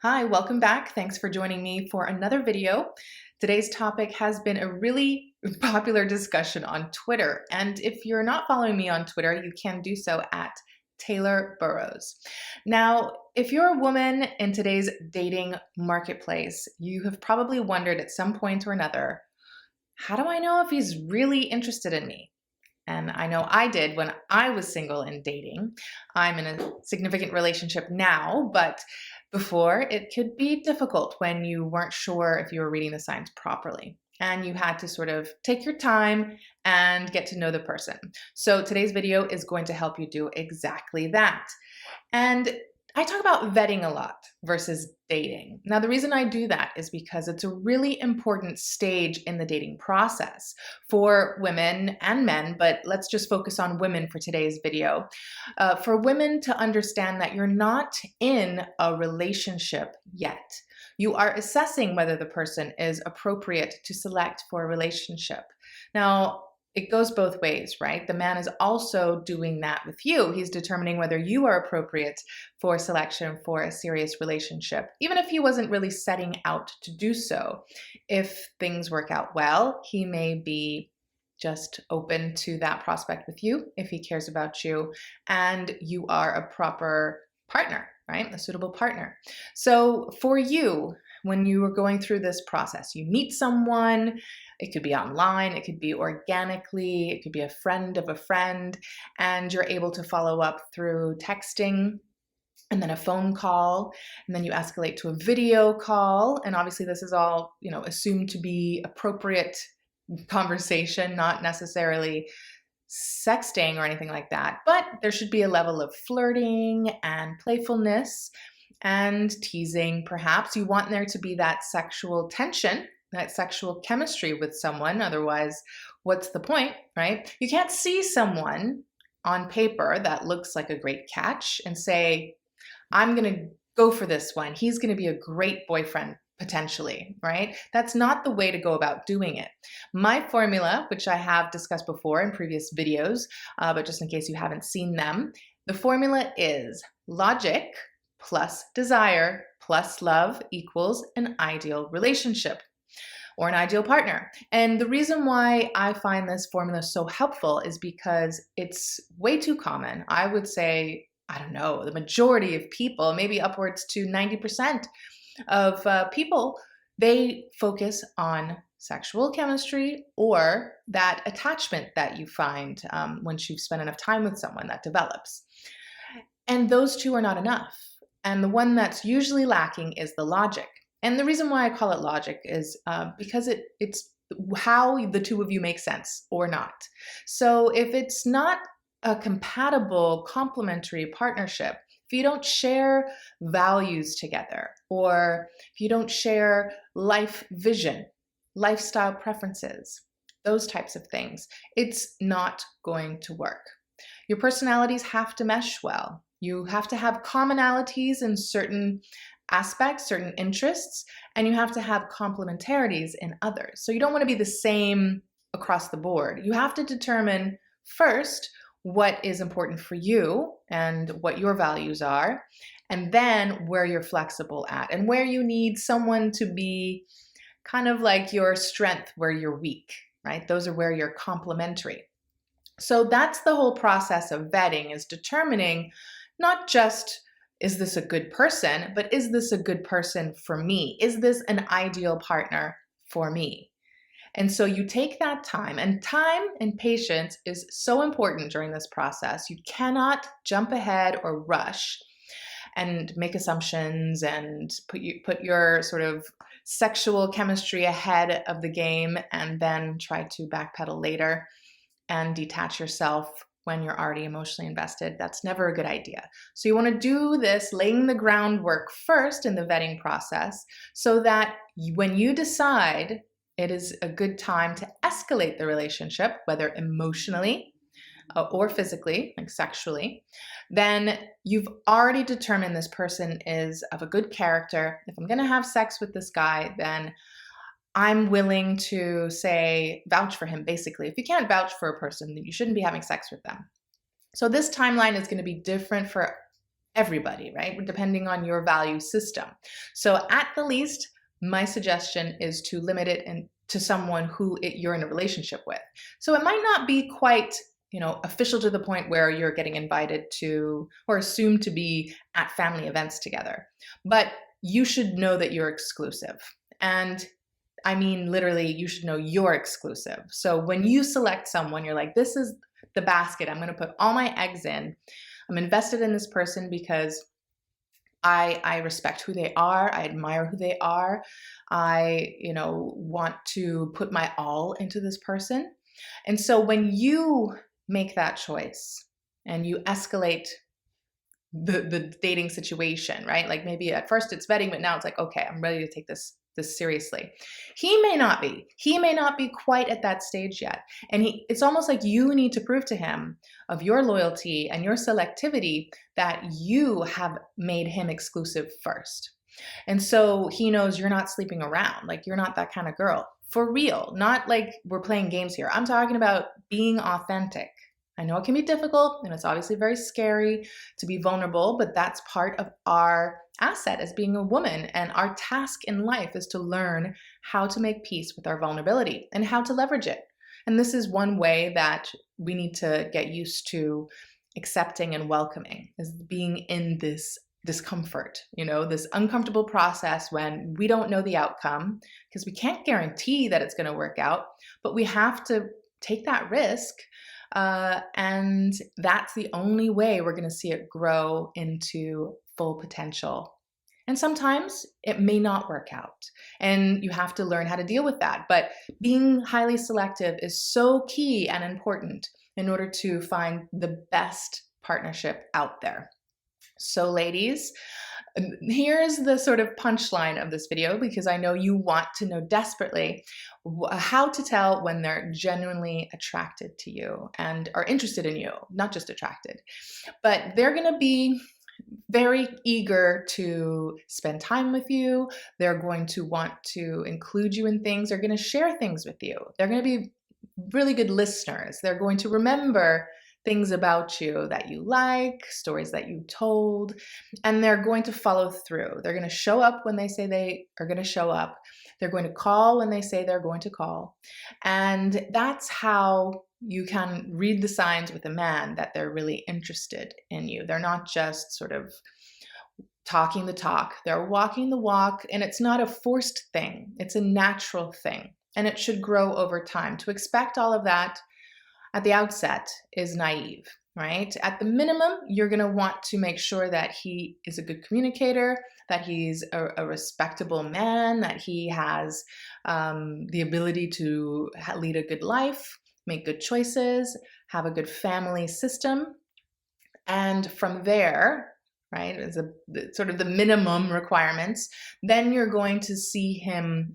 Hi, welcome back. Thanks for joining me for another video. Today's topic has been a really popular discussion on Twitter. And if you're not following me on Twitter, you can do so at Taylor Burrowes. Now, if you're a woman in today's dating marketplace, you have probably wondered at some point or another, how do I know if he's really interested in me? And I know I did when I was single and dating. I'm in a significant relationship now, but before it could be difficult when you weren't sure if you were reading the signs properly. And you had to sort of take your time and get to know the person. So today's video is going to help you do exactly that. And I talk about vetting a lot versus dating. Now, the reason I do that is because it's a really important stage in the dating process for women and men, but let's just focus on women for today's video. For women to understand that you're not in a relationship yet. You are assessing whether the person is appropriate to select for a relationship. Now, it goes both ways, right? The man is also doing that with you. He's determining whether you are appropriate for selection for a serious relationship, even if he wasn't really setting out to do so. If things work out well, he may be just open to that prospect with you if he cares about you and you are a proper partner, right? A suitable partner. So for you, when you are going through this process, you meet someone, it could be online, it could be organically, it could be a friend of a friend, and you're able to follow up through texting and then a phone call, and then you escalate to a video call. And obviously this is all, assumed to be appropriate conversation, not necessarily sexting or anything like that, but there should be a level of flirting and playfulness and teasing. Perhaps you want there to be that sexual tension, that sexual chemistry with someone. Otherwise, what's the point, right? You can't see someone on paper that looks like a great catch and say, I'm going to go for this one. He's going to be a great boyfriend potentially, right? That's not the way to go about doing it. My formula, which I have discussed before in previous videos, but just in case you haven't seen them, the formula is logic plus desire plus love equals an ideal relationship or an ideal partner. And the reason why I find this formula so helpful is because it's way too common. I would say, I don't know, the majority of people, maybe upwards to 90% of people, they focus on sexual chemistry or that attachment that you find once you've spent enough time with someone that develops. And those two are not enough. And the one that's usually lacking is the logic. And the reason why I call it logic is because it's how the two of you make sense or not. So if it's not a compatible, complementary partnership, if you don't share values together, or if you don't share life vision, lifestyle preferences, those types of things, it's not going to work. Your personalities have to mesh well. You have to have commonalities in certain aspects, certain interests, and you have to have complementarities in others. So you don't want to be the same across the board. You have to determine first what is important for you and what your values are, and then where you're flexible at and where you need someone to be kind of like your strength where you're weak, right? Those are where you're complementary. So that's the whole process of vetting, is determining not just, is this a good person, but is this a good person for me? Is this an ideal partner for me? And so you take that time, and time and patience is so important during this process. You cannot jump ahead or rush and make assumptions and put your sort of sexual chemistry ahead of the game and then try to backpedal later and detach yourself when you're already emotionally invested. That's never a good idea. So you want to do this, laying the groundwork first in the vetting process, so that when you decide it is a good time to escalate the relationship, whether emotionally or physically, like sexually, then you've already determined this person is of a good character. If I'm going to have sex with this guy, then I'm willing to say, vouch for him, basically. If you can't vouch for a person, then you shouldn't be having sex with them. So this timeline is going to be different for everybody, right? Depending on your value system. So at the least, my suggestion is to limit it to someone who you're in a relationship with. So it might not be quite, official to the point where you're getting invited to or assumed to be at family events together. But you should know that you're exclusive. And I mean, literally, you should know you're exclusive. So when you select someone, you're like, this is the basket I'm going to put all my eggs in. I'm invested in this person because I respect who they are. I admire who they are. I, want to put my all into this person. And so when you make that choice and you escalate the dating situation, right? Like maybe at first it's vetting, but now it's like, okay, I'm ready to take this seriously. He may not be quite at that stage yet. And it's almost like you need to prove to him of your loyalty and your selectivity that you have made him exclusive first. And so he knows you're not sleeping around. Like, you're not that kind of girl. For real. Not like we're playing games here. I'm talking about being authentic. I know it can be difficult and it's obviously very scary to be vulnerable, but that's part of our asset as being a woman. And our task in life is to learn how to make peace with our vulnerability and how to leverage it. And this is one way that we need to get used to accepting and welcoming, is being in this discomfort, this uncomfortable process when we don't know the outcome, because we can't guarantee that it's going to work out, but we have to take that risk. And that's the only way we're going to see it grow into full potential. And sometimes it may not work out, and you have to learn how to deal with that. But being highly selective is so key and important in order to find the best partnership out there. So ladies, here's the sort of punchline of this video, because I know you want to know desperately how to tell when they're genuinely attracted to you and are interested in you, not just attracted, but they're going to be very eager to spend time with you. They're going to want to include you in things. They're going to share things with you. They're going to be really good listeners. They're going to remember things about you that you like, stories that you told, and they're going to follow through. They're going to show up when they say they are going to show up. They're going to call when they say they're going to call. And that's how you can read the signs with a man that they're really interested in you. They're not just sort of talking the talk, they're walking the walk, and it's not a forced thing. It's a natural thing, and it should grow over time. To expect all of that at the outset is naive, right? At the minimum, you're going to want to make sure that he is a good communicator, that he's a respectable man, that he has the ability to lead a good life, make good choices, have a good family system. And from there, right, as sort of the minimum requirements, then you're going to see him.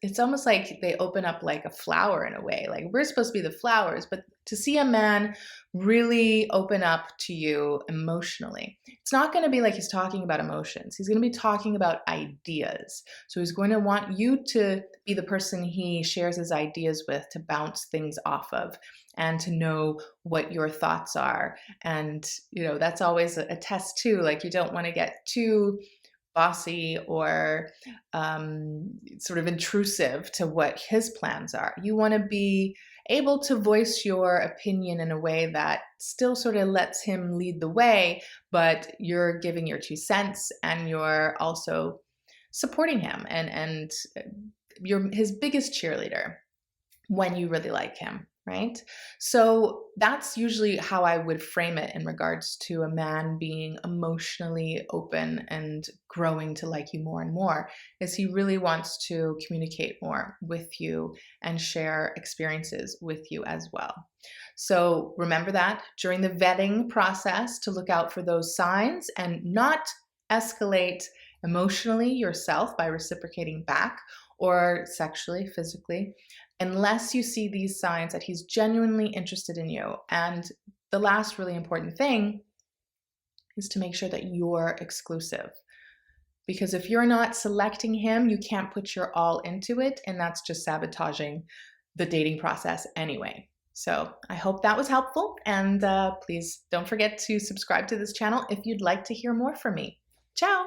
It's almost like they open up like a flower in a way. Like, we're supposed to be the flowers, but to see a man really open up to you emotionally, it's not going to be like he's talking about emotions. He's going to be talking about ideas. So he's going to want you to be the person he shares his ideas with, to bounce things off of and to know what your thoughts are. And, that's always a test too. Like, you don't want to get too bossy or sort of intrusive to what his plans are. You want to be able to voice your opinion in a way that still sort of lets him lead the way, but you're giving your 2 cents and you're also supporting him and you're his biggest cheerleader when you really like him. Right? So that's usually how I would frame it in regards to a man being emotionally open and growing to like you more and more, is he really wants to communicate more with you and share experiences with you as well. So remember that during the vetting process to look out for those signs and not escalate emotionally yourself by reciprocating back or sexually, physically, unless you see these signs that he's genuinely interested in you. And the last really important thing is to make sure that you're exclusive. Because if you're not selecting him, you can't put your all into it, and that's just sabotaging the dating process anyway. So I hope that was helpful, and please don't forget to subscribe to this channel if you'd like to hear more from me. Ciao!